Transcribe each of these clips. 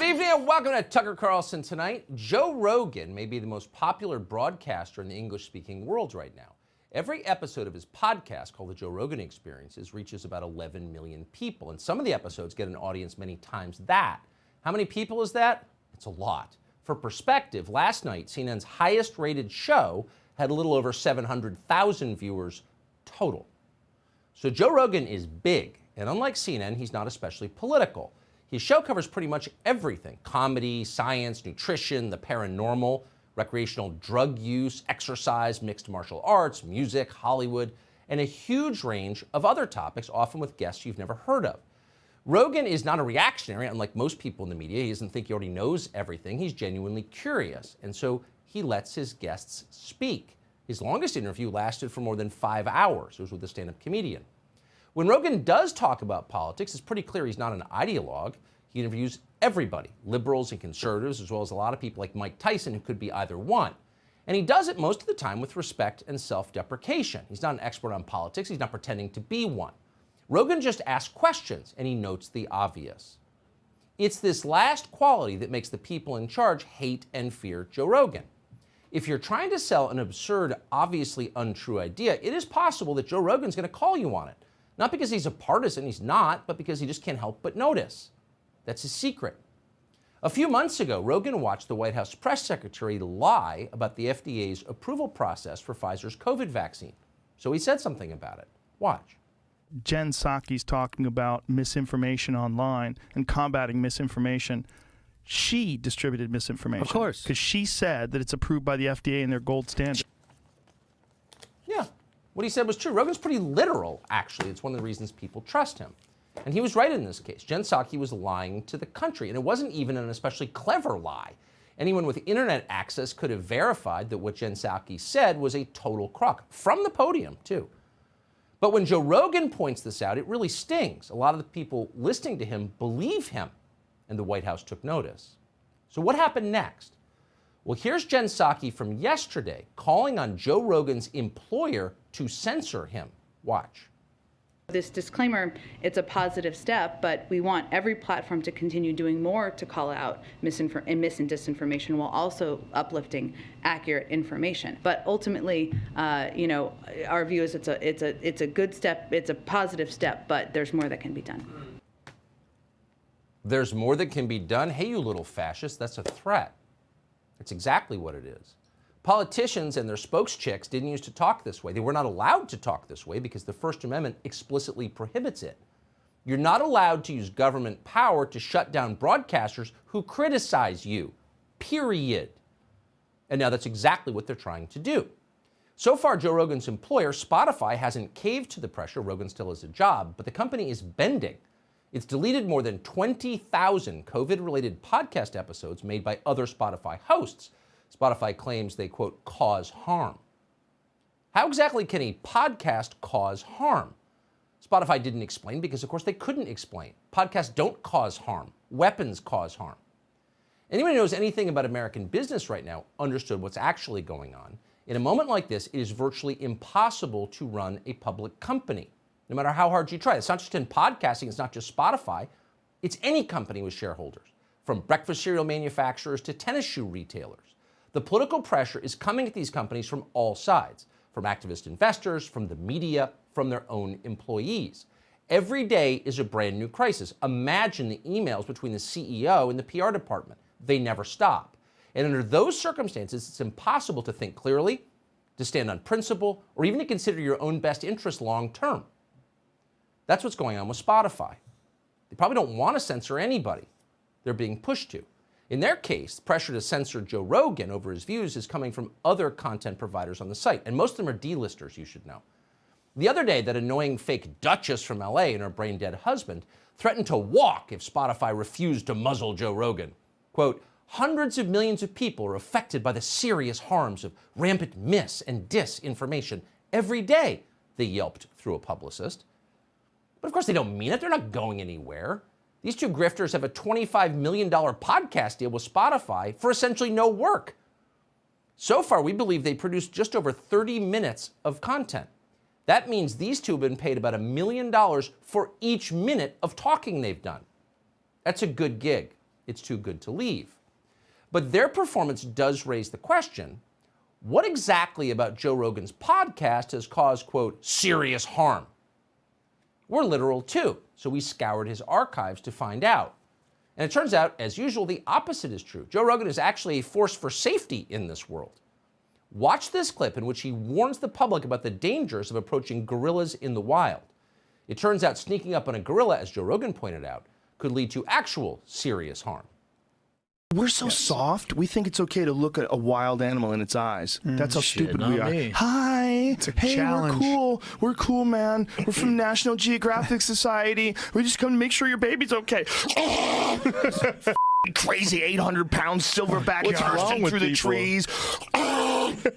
evening and welcome to Tucker Carlson Tonight. Joe Rogan may be the most popular broadcaster in the English-speaking world right now. Every episode of his podcast, called The Joe Rogan Experiences, reaches about 11 million people, and some of the episodes get an audience many times that. How many people is that? It's a lot. For perspective, last night, CNN's highest-rated show had a little over 700,000 viewers total. So Joe Rogan is big, and unlike CNN, he's not especially political. His show covers pretty much everything: comedy, science, nutrition, the paranormal, recreational drug use, exercise, mixed martial arts, music, Hollywood, and a huge range of other topics, often with guests you've never heard of. Rogan is not a reactionary, unlike most people in the media. He doesn't think he already knows everything. He's genuinely curious, and so he lets his guests speak. His longest interview lasted for more than 5 hours. It was with a stand-up comedian. When Rogan does talk about politics, it's pretty clear he's not an ideologue. He interviews everybody, liberals and conservatives, as well as a lot of people like Mike Tyson, who could be either one. And he does it most of the time with respect and self-deprecation. He's not an expert on politics. He's not pretending to be one. Rogan just asks questions, and he notes the obvious. It's this last quality that makes the people in charge hate and fear Joe Rogan. If you're trying to sell an absurd, obviously untrue idea, it is possible that Joe Rogan's going to call you on it. Not because he's a partisan, he's not, but because he just can't help but notice. That's his secret. A few months ago, Rogan watched the White House press secretary lie about the FDA's approval process for Pfizer's COVID vaccine. So he said something about it. Watch. Jen Psaki's talking about misinformation online and combating misinformation. She distributed misinformation. Of course. Because she said that it's approved by the FDA and their gold standard. Yeah. What he said was true. Rogan's pretty literal, actually. It's one of the reasons people trust him. And he was right in this case. Jen Psaki was lying to the country, and it wasn't even an especially clever lie. Anyone with internet access could have verified that what Jen Psaki said was a total crock, from the podium, too. But when Joe Rogan points this out, it really stings. A lot of the people listening to him believe him, and the White House took notice. So what happened next? Well, here's Jen Psaki from yesterday calling on Joe Rogan's employer to censor him. Watch. This disclaimer, it's a positive step, but we want every platform to continue doing more to call out mis and disinformation while also uplifting accurate information. But ultimately, our view is it's a good step, it's a positive step, but there's more that can be done. There's more that can be done? Hey, you little fascist, that's a threat. That's exactly what it is. Politicians and their spokes-chicks didn't used to talk this way. They were not allowed to talk this way because the First Amendment explicitly prohibits it. You're not allowed to use government power to shut down broadcasters who criticize you, period. And now that's exactly what they're trying to do. So far, Joe Rogan's employer, Spotify, hasn't caved to the pressure. Rogan still has a job, but the company is bending. It's deleted more than 20,000 COVID-related podcast episodes made by other Spotify hosts. Spotify claims they, quote, cause harm. How exactly can a podcast cause harm? Spotify didn't explain because, of course, they couldn't explain. Podcasts don't cause harm. Weapons cause harm. Anyone who knows anything about American business right now understood what's actually going on. In a moment like this, it is virtually impossible to run a public company, no matter how hard you try. It's not just in podcasting. It's not just Spotify. It's any company with shareholders, from breakfast cereal manufacturers to tennis shoe retailers. The political pressure is coming at these companies from all sides, from activist investors, from the media, from their own employees. Every day is a brand new crisis. Imagine the emails between the CEO and the PR department. They never stop. And under those circumstances, it's impossible to think clearly, to stand on principle, or even to consider your own best interest long term. That's what's going on with Spotify. They probably don't want to censor anybody they're being pushed to. In their case, the pressure to censor Joe Rogan over his views is coming from other content providers on the site, and most of them are D-listers, you should know. The other day, that annoying fake Duchess from LA and her brain-dead husband threatened to walk if Spotify refused to muzzle Joe Rogan. Quote, hundreds of millions of people are affected by the serious harms of rampant mis and disinformation every day, they yelped through a publicist. But of course they don't mean it. They're not going anywhere. These two grifters have a $25 million podcast deal with Spotify for essentially no work. So far, we believe they produced just over 30 minutes of content. That means these two have been paid about $1 million for each minute of talking they've done. That's a good gig. it's too good to leave. But their performance does raise the question, what exactly about Joe Rogan's podcast has caused, quote, serious harm? We're literal too, so we scoured his archives to find out. And it turns out, as usual, the opposite is true. Joe Rogan is actually a force for safety in this world. Watch this clip in which he warns the public about the dangers of approaching gorillas in the wild. It turns out sneaking up on a gorilla, as Joe Rogan pointed out, could lead to actual serious harm. We're so soft. We think it's okay to look at a wild animal in its eyes. That's how stupid we are. Me. Hi. Hey, challenge. we're cool. We're cool, man. We're from National Geographic Society. We just come to make sure your baby's okay. Crazy 800-pound silverback What's wrong bursting with through the people? trees.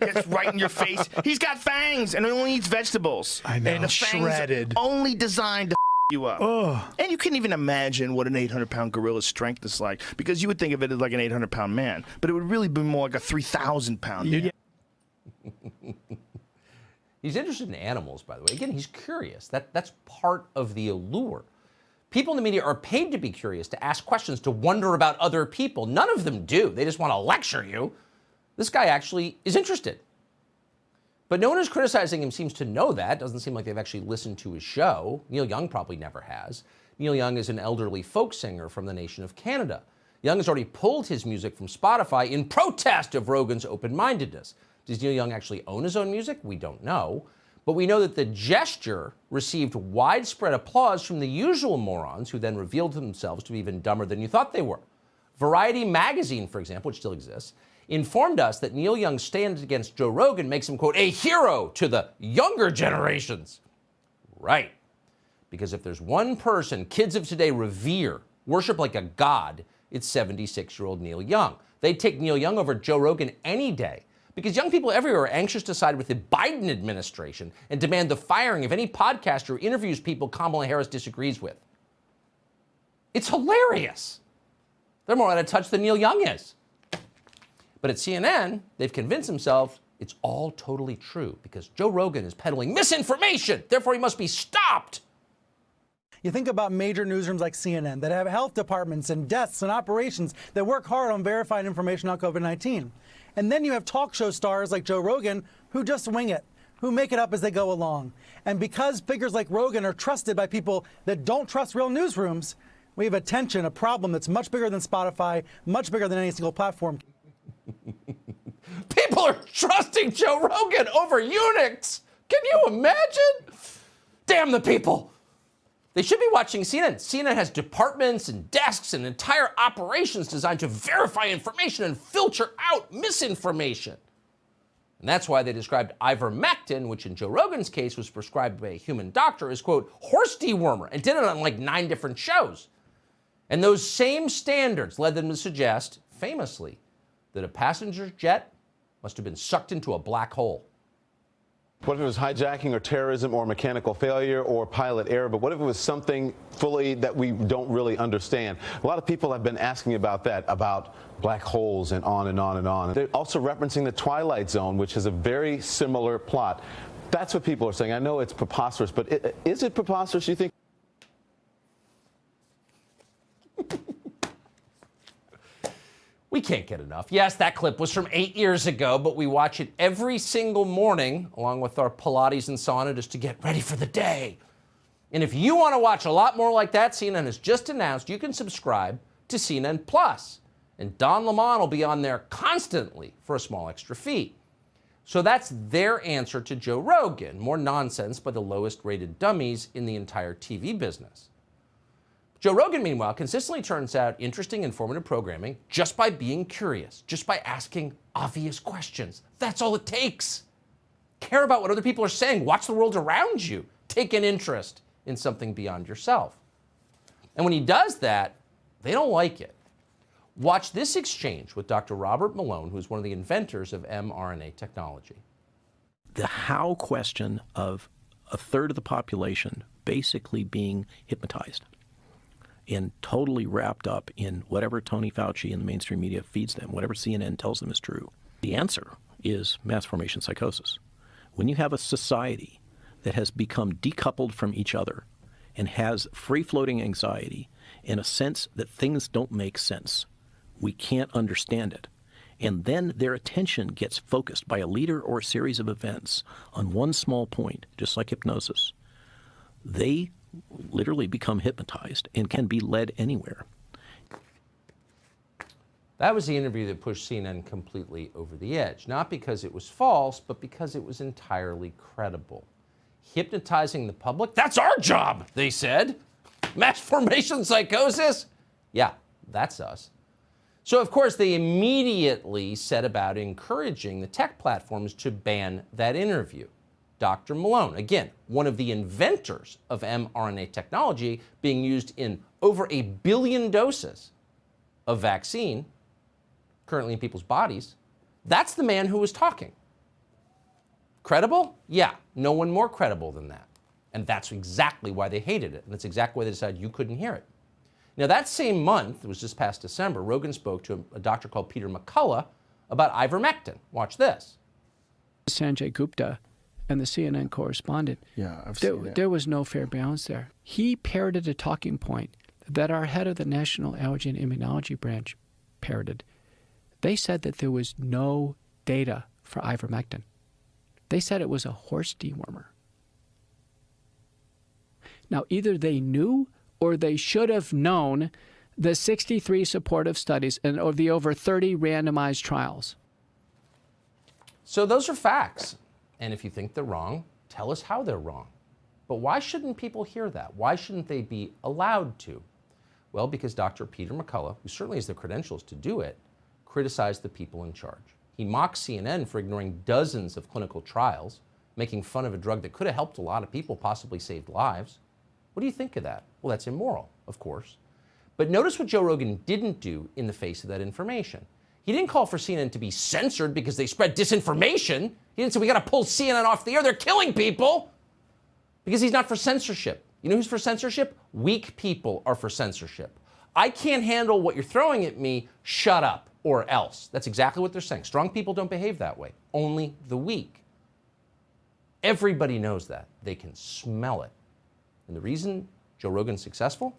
Gets right in your face. He's got fangs and he only eats vegetables. I know. And the fangs Shredded. are only designed to you up. Oh. And you couldn't even imagine what an 800-pound gorilla's strength is like, because you would think of it as like an 800-pound man, but it would really be more like a 3,000-pound man. He's interested in animals, by the way. Again, he's curious. That's part of the allure. People in the media are paid to be curious, to ask questions, to wonder about other people. None of them do. They just want to lecture you. This guy actually is interested. But no one who's criticizing him seems to know that. Doesn't seem like they've actually listened to his show. Neil Young probably never has. Neil Young is an elderly folk singer from the nation of Canada. Young has already pulled his music from Spotify in protest of Rogan's open-mindedness. Does Neil Young actually own his own music? We don't know. But we know that the gesture received widespread applause from the usual morons who then revealed themselves to be even dumber than you thought they were. Variety magazine, for example, which still exists, informed us that Neil Young's stand against Joe Rogan makes him, quote, a hero to the younger generations. Right. Because if there's one person kids of today revere, worship like a god, it's 76-year-old Neil Young. They'd take Neil Young over Joe Rogan any day. Because young people everywhere are anxious to side with the Biden administration and demand the firing of any podcaster who interviews people Kamala Harris disagrees with. It's hilarious. They're more out of touch than Neil Young is. But at CNN, they've convinced themselves it's all totally true because Joe Rogan is peddling misinformation. Therefore, he must be stopped. You think about major newsrooms like CNN that have health departments and desks and operations that work hard on verifying information on COVID-19. And then you have talk show stars like Joe Rogan who just wing it, who make it up as they go along. And because figures like Rogan are trusted by people that don't trust real newsrooms, we have a problem that's much bigger than Spotify, much bigger than any single platform. People are trusting Joe Rogan over Unix. Can you imagine? Damn the people. They should be watching CNN. CNN has departments and desks and entire operations designed to verify information and filter out misinformation. And that's why they described ivermectin, which in Joe Rogan's case was prescribed by a human doctor, as, quote, horse dewormer, and did it on like 9 different shows. And those same standards led them to suggest, famously, that a passenger jet must have been sucked into a black hole. What if it was hijacking or terrorism or mechanical failure or pilot error? But what if it was something fully that we don't really understand? A lot of people have been asking about that, about black holes and on and on and on. They're also referencing the Twilight Zone, which has a very similar plot. That's what people are saying. I know it's preposterous, but is it preposterous, you think? We can't get enough. Yes, that clip was from 8 years ago, but we watch it every single morning, along with our Pilates and sauna, just to get ready for the day. And if you want to watch a lot more like that, CNN has just announced you can subscribe to CNN Plus. And Don Lemon will be on there constantly for a small extra fee. So that's their answer to Joe Rogan. More nonsense by the lowest rated dummies in the entire TV business. Joe Rogan, meanwhile, consistently turns out interesting, informative programming just by being curious, just by asking obvious questions. That's all it takes. Care about what other people are saying. Watch the world around you. Take an interest in something beyond yourself. And when he does that, they don't like it. Watch this exchange with Dr. Robert Malone, who's one of the inventors of mRNA technology. The how question of a third of the population basically being hypnotized and totally wrapped up in whatever Tony Fauci and the mainstream media feeds them, whatever CNN tells them is true. The answer is mass formation psychosis. When you have a society that has become decoupled from each other and has free-floating anxiety in a sense that things don't make sense. We can't understand it. And then their attention gets focused by a leader or a series of events on one small point, just like hypnosis. They literally become hypnotized and can be led anywhere. That was the interview that pushed CNN completely over the edge, not because it was false, but because it was entirely credible. Hypnotizing the public, that's our job, they said. Mass formation psychosis? Yeah, that's us. So, of course, they immediately set about encouraging the tech platforms to ban that interview. Dr. Malone, again, one of the inventors of mRNA technology being used in over 1 billion doses of vaccine currently in people's bodies, that's the man who was talking. Credible? Yeah, no one more credible than that. And that's exactly why they hated it. And that's exactly why they decided you couldn't hear it. Now, that same month, it was just past December, Rogan spoke to a doctor called Peter McCullough about ivermectin. Watch this. Sanjay Gupta and the CNN correspondent, I've seen that. there was no fair balance there. He parroted a talking point that our head of the National Allergy and Immunology branch parroted. They said that there was no data for ivermectin. They said it was a horse dewormer. Now, either they knew or they should have known the 63 supportive studies and of the over 30 randomized trials. So those are facts. And if you think they're wrong, tell us how they're wrong. But why shouldn't people hear that? Why shouldn't they be allowed to? Well, because Dr. Peter McCullough, who certainly has the credentials to do it, criticized the people in charge. He mocked CNN for ignoring dozens of clinical trials, making fun of a drug that could have helped a lot of people, possibly saved lives. What do you think of that? Well, that's immoral, of course. But notice what Joe Rogan didn't do in the face of that information. He didn't call for CNN to be censored because they spread disinformation. He didn't say, we got to pull CNN off the air. They're killing people. Because he's not for censorship. You know who's for censorship? Weak people are for censorship. I can't handle what you're throwing at me. Shut up or else. That's exactly what they're saying. Strong people don't behave that way. Only the weak. Everybody knows that. They can smell it. And the reason Joe Rogan's successful?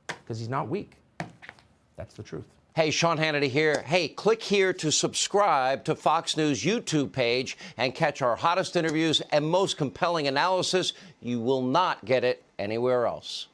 Because he's not weak. That's the truth. Hey, Sean Hannity here. Hey, click here to subscribe to Fox News YouTube page and catch our hottest interviews and most compelling analysis. You will not get it anywhere else.